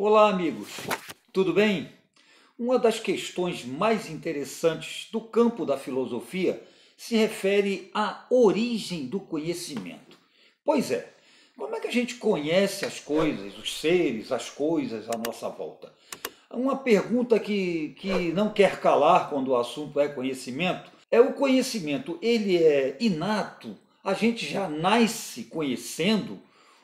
Olá, amigos. Tudo bem? Uma das questões mais interessantes do campo da filosofia se refere à origem do conhecimento. Pois é, como é que a gente conhece as coisas, os seres, as coisas à nossa volta? Uma pergunta que não quer calar quando o assunto é conhecimento é: o conhecimento, ele é inato? A gente já nasce conhecendo?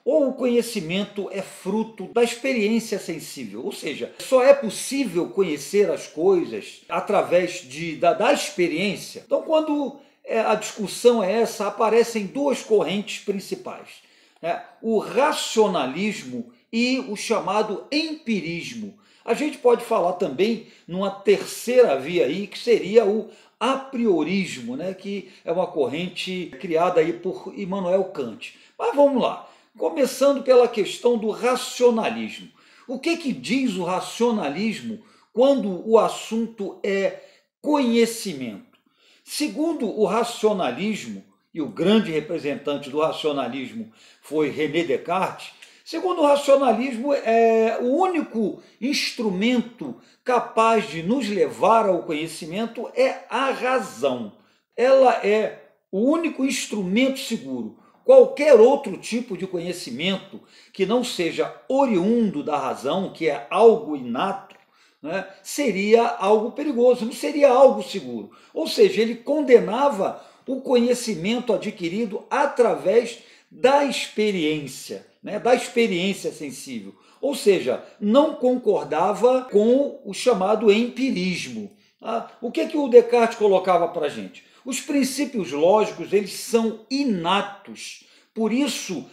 Ou o conhecimento é fruto da experiência sensível? Ou seja, só é possível conhecer as coisas através da experiência? Então, quando a discussão é essa, aparecem duas correntes principais, né? O racionalismo e o chamado empirismo. A gente pode falar também numa terceira via aí, que seria o a priorismo, né? Que é uma corrente criada aí por Immanuel Kant. Mas vamos lá. Começando pela questão do racionalismo. O que diz o racionalismo quando o assunto é conhecimento? Segundo o racionalismo, e o grande representante do racionalismo foi René Descartes, segundo o racionalismo, o único instrumento capaz de nos levar ao conhecimento é a razão. Ela é o único instrumento seguro. Qualquer outro tipo de conhecimento que não seja oriundo da razão, que é algo inato, né, seria algo perigoso, não seria algo seguro. Ou seja, ele condenava o conhecimento adquirido através da experiência, né, da experiência sensível. Ou seja, não concordava com o chamado empirismo. Tá? O que o Descartes colocava para a gente? Os princípios lógicos, eles são inatos. Por isso,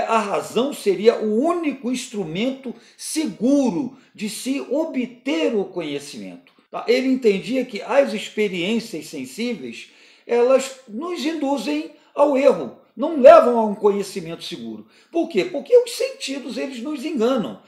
a razão seria o único instrumento seguro de se obter o conhecimento. Tá? Ele entendia que as experiências sensíveis, elas nos induzem ao erro, não levam a um conhecimento seguro. Por quê? Porque os sentidos, eles nos enganam.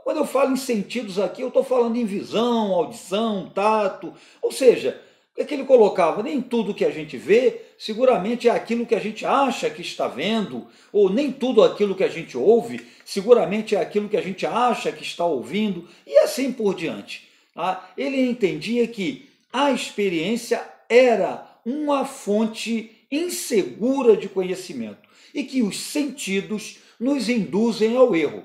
Quando eu falo em sentidos aqui, eu estou falando em visão, audição, tato, ou seja, o que ele colocava? Nem tudo que a gente vê seguramente é aquilo que a gente acha que está vendo, ou nem tudo aquilo que a gente ouve seguramente é aquilo que a gente acha que está ouvindo, e assim por diante. Tá? Ele entendia que a experiência era uma fonte insegura de conhecimento e que os sentidos nos induzem ao erro.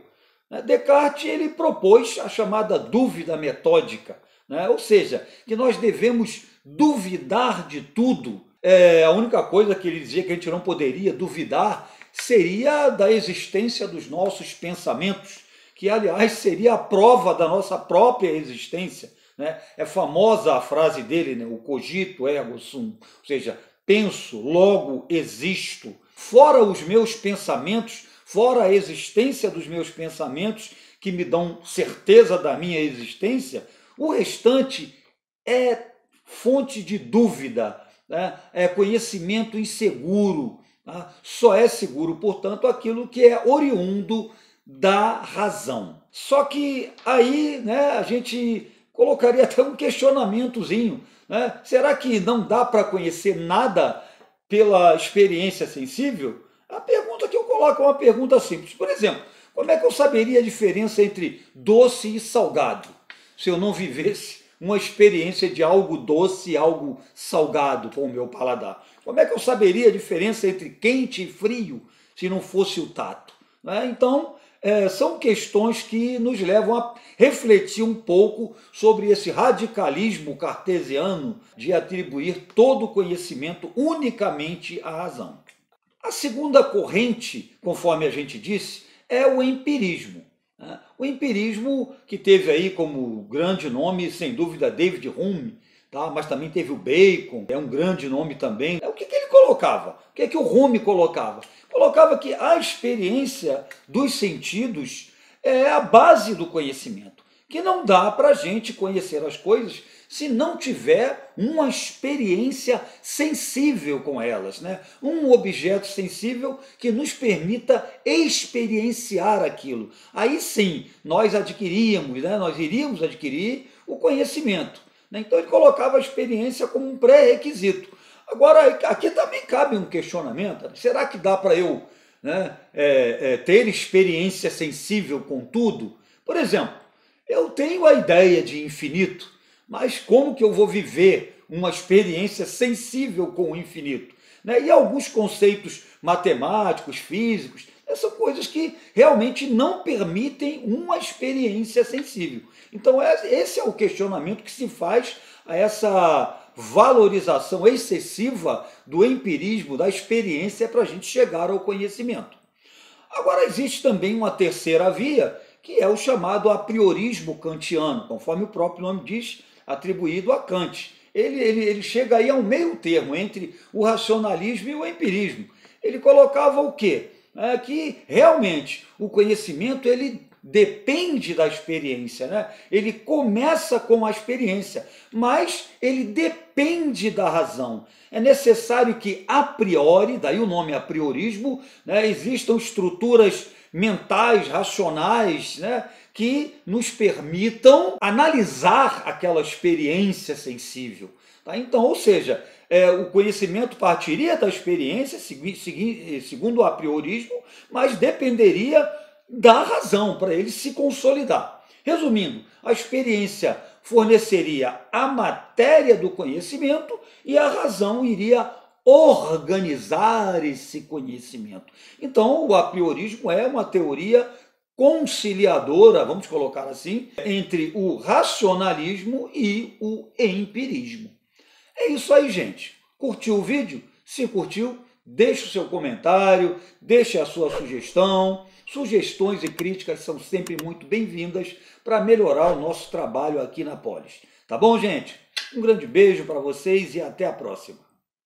Descartes ele propôs a chamada dúvida metódica, né? Ou seja, que nós devemos duvidar de tudo. A única coisa que ele dizia que a gente não poderia duvidar seria da existência dos nossos pensamentos, que, aliás, seria a prova da nossa própria existência. Né? É famosa a frase dele, né? O cogito ergo sum, ou seja, penso, logo existo. Fora os meus pensamentos, fora a existência dos meus pensamentos, que me dão certeza da minha existência, o restante é fonte de dúvida, né? É conhecimento inseguro. Tá? Só é seguro, portanto, aquilo que é oriundo da razão. Só que aí, né, a gente colocaria até um questionamentozinho, né? Será que não dá para conhecer nada pela experiência sensível? A pergunta que eu coloco é uma pergunta simples. Por exemplo, como é que eu saberia a diferença entre doce e salgado se eu não vivesse uma experiência de algo doce e algo salgado com o meu paladar? Como é que eu saberia a diferença entre quente e frio se não fosse o tato? Né? Então, são questões que nos levam a refletir um pouco sobre esse radicalismo cartesiano de atribuir todo o conhecimento unicamente à razão. A segunda corrente, conforme a gente disse, é o empirismo. O empirismo, que teve aí como grande nome, sem dúvida, David Hume, tá? Mas também teve o Bacon, é um grande nome também. O que ele colocava? O que o Hume colocava? Colocava que a experiência dos sentidos é a base do conhecimento, que não dá para a gente conhecer as coisas se não tiver uma experiência sensível com elas, né? Um objeto sensível que nos permita experienciar aquilo. Aí sim, nós adquiríamos, né? Nós iríamos adquirir o conhecimento. Né? Então ele colocava a experiência como um pré-requisito. Agora, aqui também cabe um questionamento. Será que dá para eu, né, ter experiência sensível com tudo? Por exemplo, Eu tenho a ideia de infinito, mas como que eu vou viver uma experiência sensível com o infinito? Né? E alguns conceitos matemáticos, físicos, são coisas que realmente não permitem uma experiência sensível. Então, esse é o questionamento que se faz a essa valorização excessiva do empirismo, da experiência, para a gente chegar ao conhecimento. Agora, existe também uma terceira via, que é o chamado apriorismo kantiano, conforme o próprio nome diz, atribuído a Kant. Ele chega aí a um meio termo entre o racionalismo e o empirismo. Ele colocava o quê? Que realmente o conhecimento ele depende da experiência, né? Ele começa com a experiência, mas ele depende da razão. É necessário que a priori, daí o nome apriorismo, né, existam estruturas mentais, racionais, né, que nos permitam analisar aquela experiência sensível. Tá? Então, ou seja, o conhecimento partiria da experiência, segundo o apriorismo, mas dependeria da razão para ele se consolidar. Resumindo, a experiência forneceria a matéria do conhecimento e a razão iria organizar esse conhecimento. Então, o apriorismo é uma teoria conciliadora, vamos colocar assim, entre o racionalismo e o empirismo. É isso aí, gente. Curtiu o vídeo? Se curtiu, deixe o seu comentário, deixe a sua sugestão. Sugestões e críticas são sempre muito bem-vindas para melhorar o nosso trabalho aqui na Polis. Tá bom, gente? Um grande beijo para vocês e até a próxima.